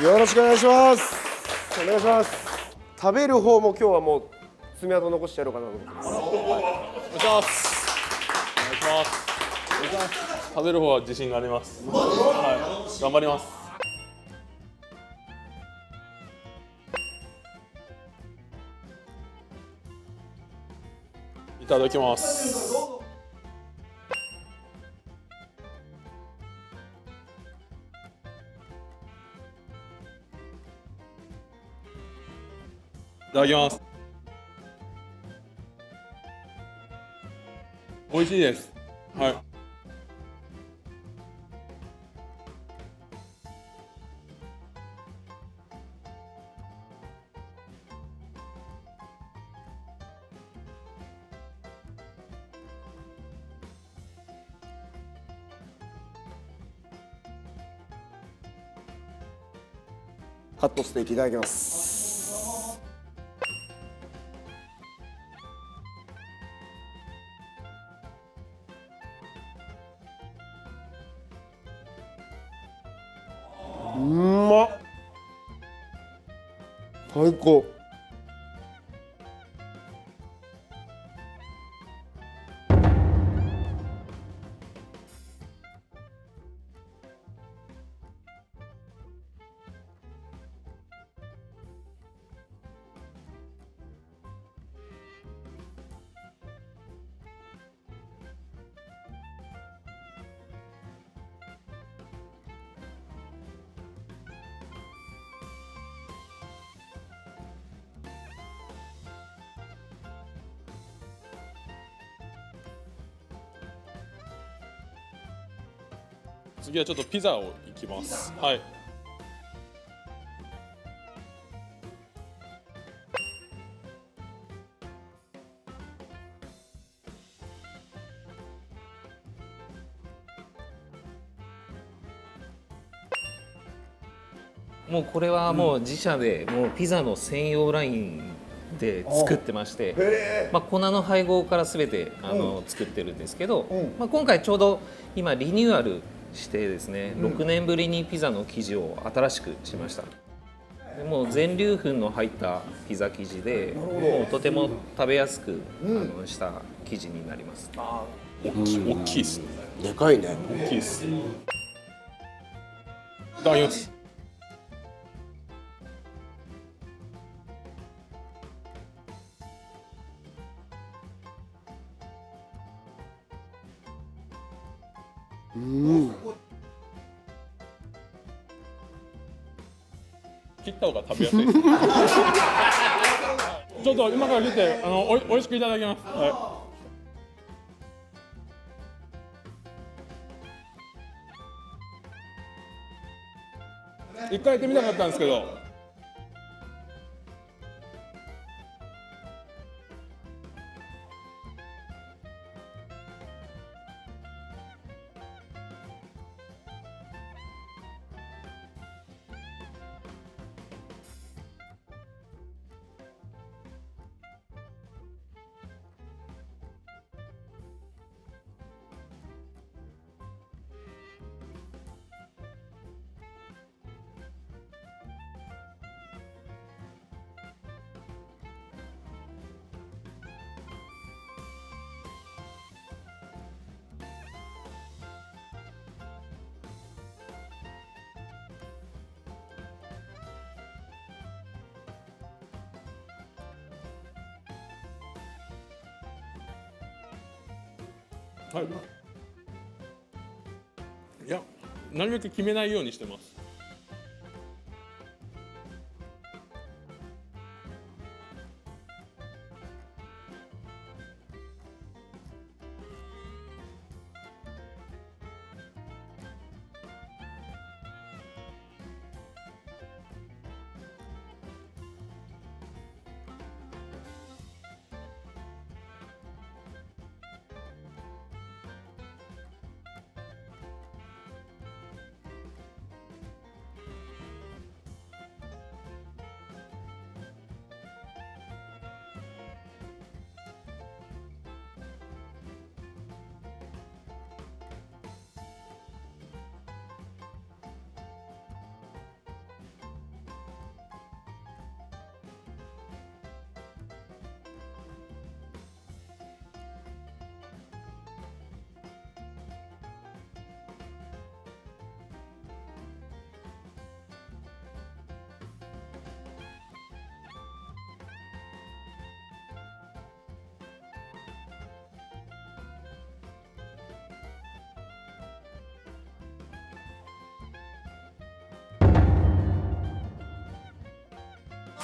よろしくお願いします。お願いします。食べる方も今日はもう爪痕残してやろうかなと思ってます。お願いします。お願いします。食べる方は自信があります。はい、頑張ります。いただきます。いただきます。美味しいです。はい。カットステーキいただきます。うまっ。最高。次はちょっとピザをいきます。はい。もうこれはもう自社でもうピザの専用ラインで作ってまして、粉の配合から全て作ってるんですけど、今回ちょうど今リニューアルしてですね、6年ぶりにピザの生地を新しくしました。でもう全粒粉の入ったピザ生地で、もうとても食べやすくした生地になります。大きいです。でかいね。大きいです。いただきます。切った方が食べやすいです。ちょっと今から切っておいしくいただきます。はい。一回やってみたかったんですけど。はい。いや、なるべく決めないようにしてます。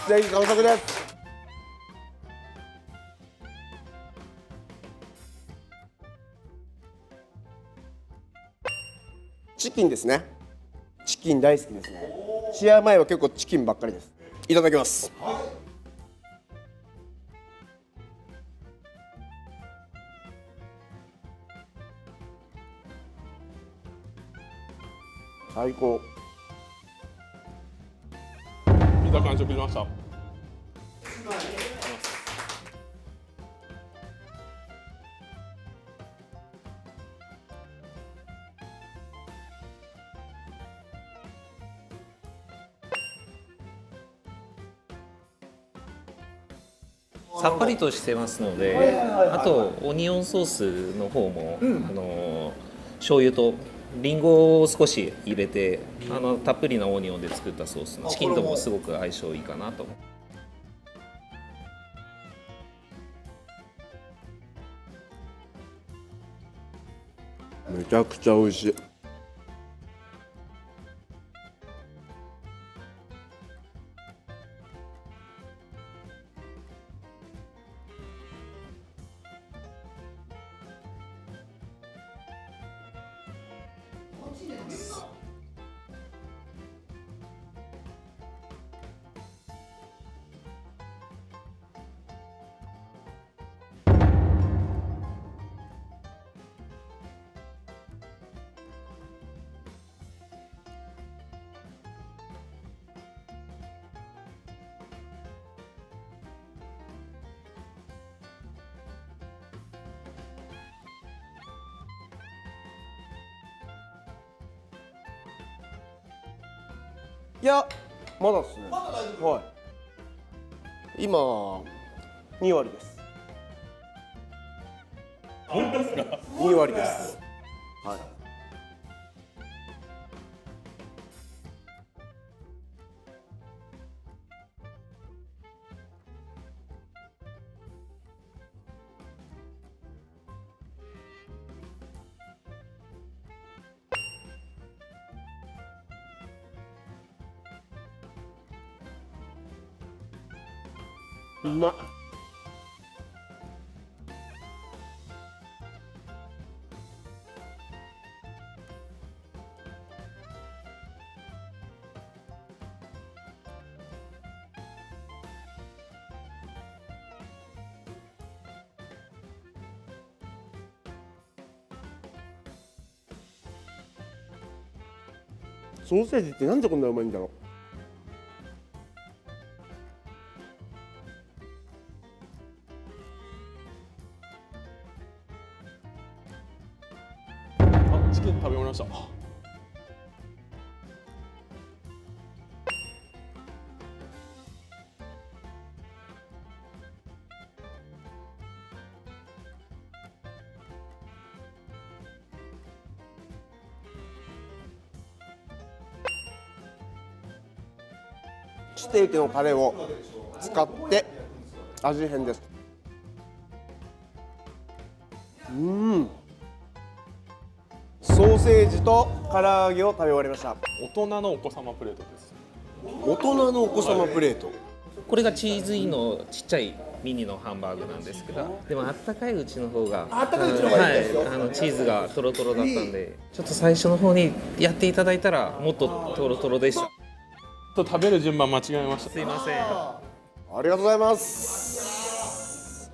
ぜひ完食です。チキンですね。チキン大好きですね。試合前は結構チキンばっかりです。いただきます。最高。ピザ完食しました。さっぱりとしてますので、あとオニオンソースの方も、醤油とリンゴを少し入れて、たっぷりなオニオンで作ったソースのチキンともすごく相性いいかなと思う。めちゃくちゃ美味しい。いや、まだですね。はい。今2割です。本当ですか。2割です。はい。うまっ。ソーセージってなんでこんなうまいんだろう。チキン食べ終わりました。ステーキのタレを使って味変です。ソーセージと唐揚げを食べ終わりました。大人のお子様プレートです。大人のお子様プレート。これがチーズインのちっちゃいミニのハンバーグなんですけど、でもあったかいうちの方が、あったかいうちの方がいいですよ。はい、チーズがトロトロだったんで、ちょっと最初の方にやっていただいたらもっとトロトロでした。食べる順番間違えました。すいません。ありがとうございます。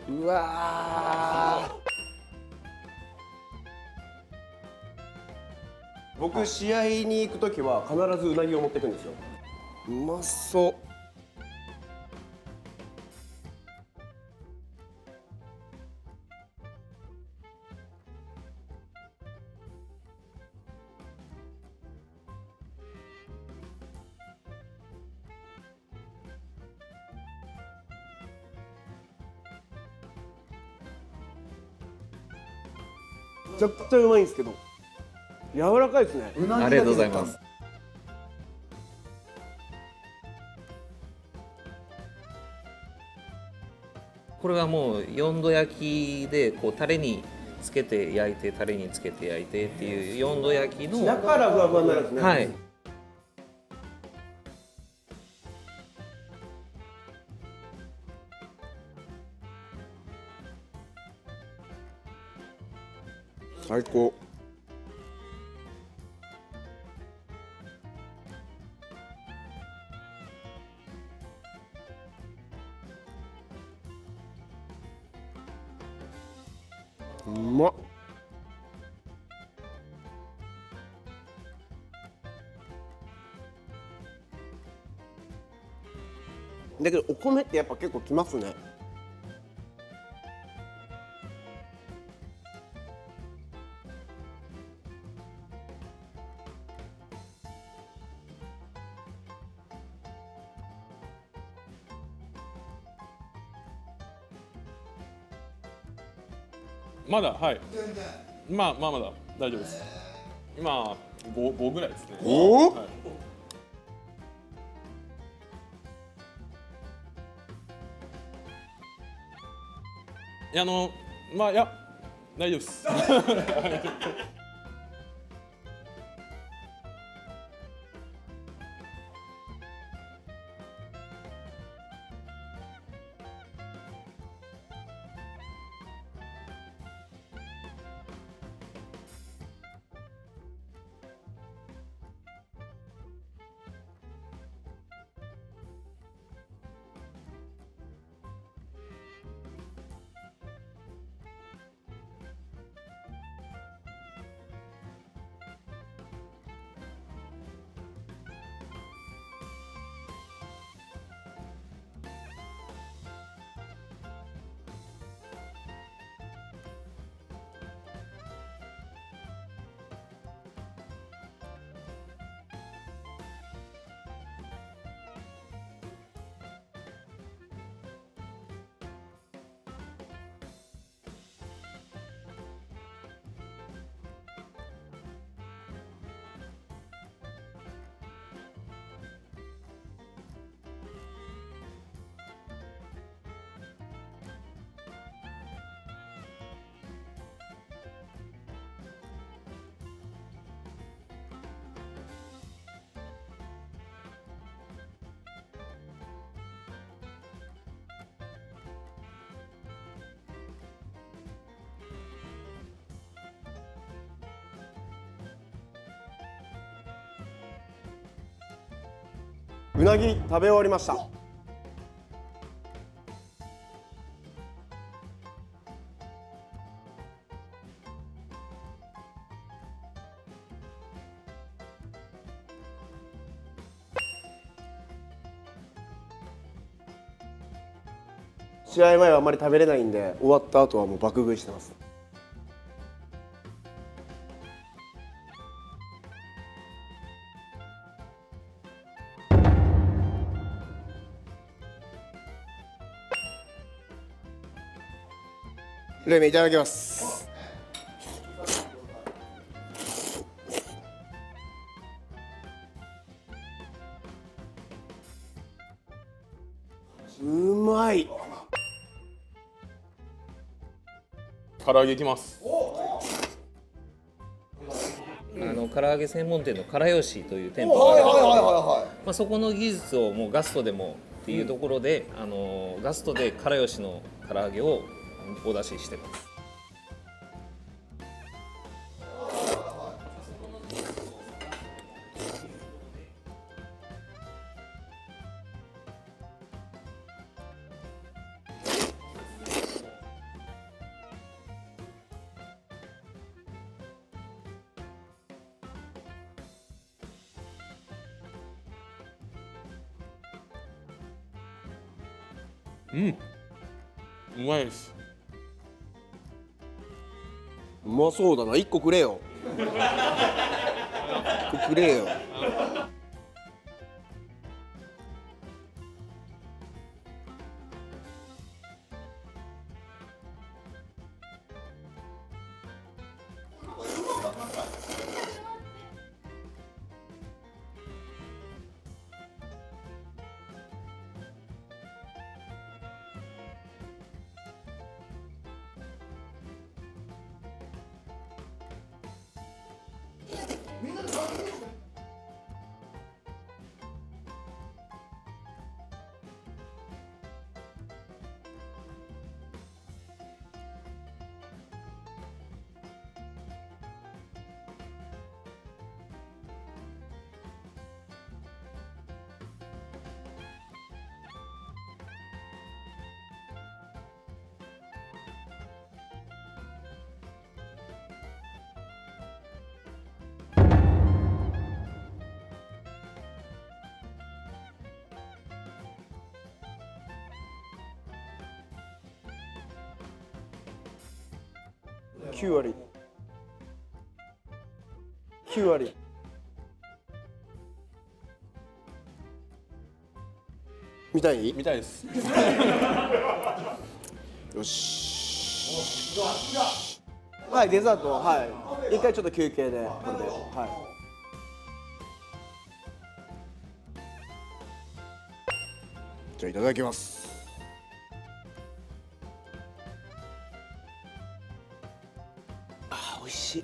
うわー。僕試合に行くときは必ずうなぎを持っていくんですよ。うまそう。めちゃくちゃうまいんですけど柔らかいですね。ありがとうございます。これはもう4度焼きでこうタレにつけて焼いてタレにつけて焼いてっていう4度焼きの、だからふわふわになるんですね。はい、最高。うまっ。だけどお米ってやっぱ結構きますね。まだはい。まだ大丈夫です。今5ぐらいですね。おお、はい。いやいや大丈夫です。うなぎ食べ終わりました。試合前はあまり食べれないんで、終わった後はもう爆食いしてます。冷麺いただきます。うまい。唐揚げいきます。唐揚げ専門店の唐吉という店舗があるんですけど、まあ、そこの技術をもうガストでもっていうところで、ガストで唐吉の唐揚げをお出ししてます。うまいです。うまそうだな。1個くれよ。1個くれよ。9割9割見たい見たいです。よしはいデザートはい一回ちょっと休憩でこれではいじゃあいただきます。あー美味しい。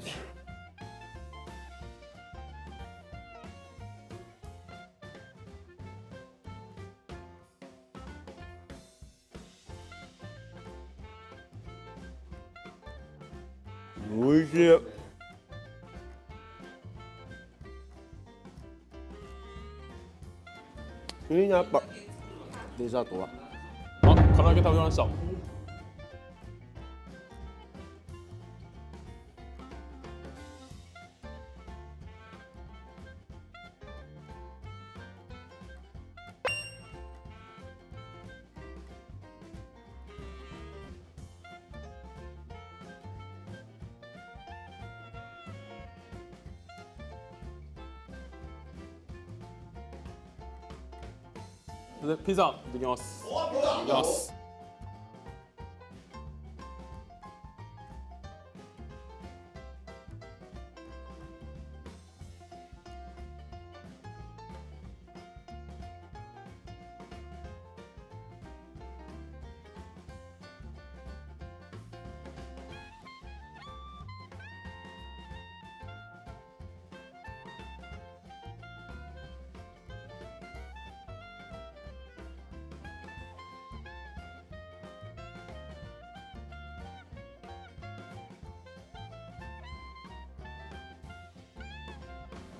美味しい。いいなやっぱデザートは。あ、唐揚げ食べました。でピザできます。いきます。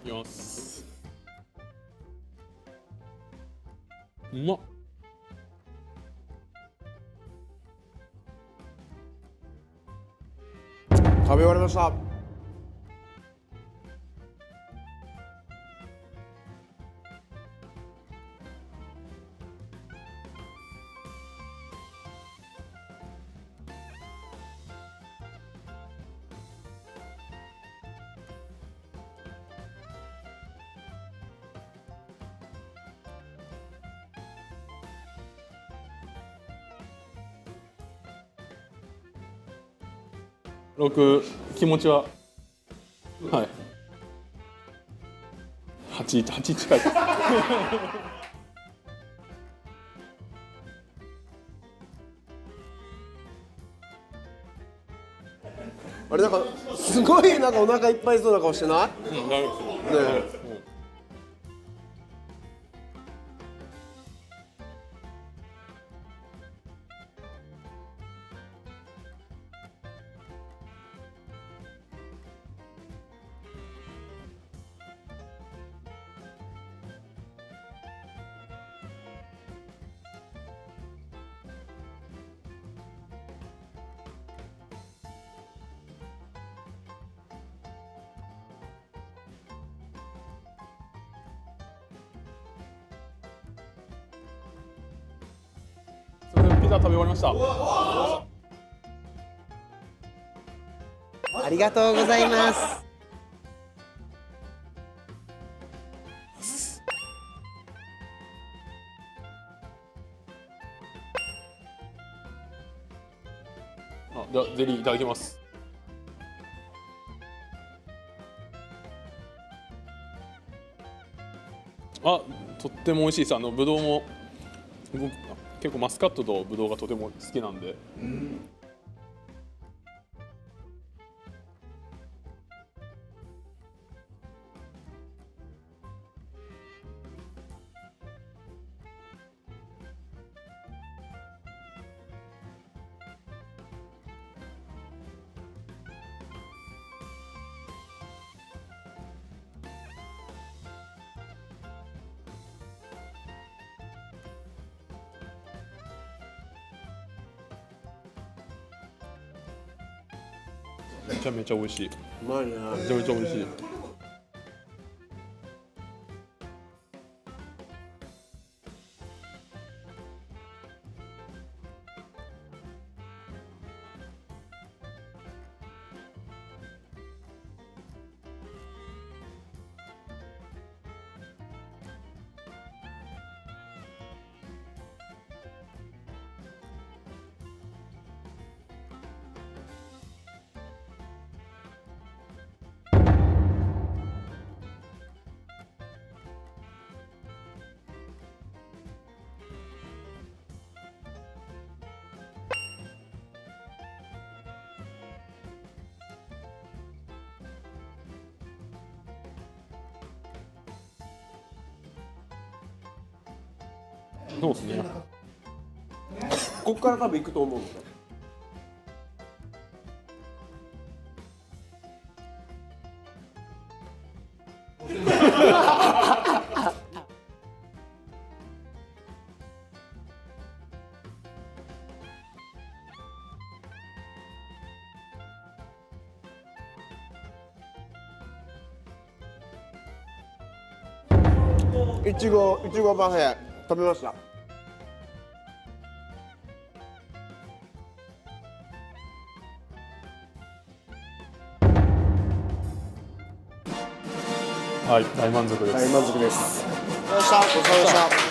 いきます。うまっ。食べ終わりました。6気持ちははい8近いです。あれなんかすごいなんかお腹いっぱいそうな顔してない？うん、大丈夫です。ねえ。すみません、ピザ食べ終わりました。ありがとうございます。あ、ではゼリーいただきます。あ、とっても美味しいです。ぶどうも僕結構マスカットとぶどうがとても好きなんで。めちゃめちゃ美味しい。うまいね。めちゃめちゃ美味しい。そうですね。ここから多分行くと思うんですよ。いちごパフェ食べました。はい、大満足です。大満足です。ごちそうさまでした。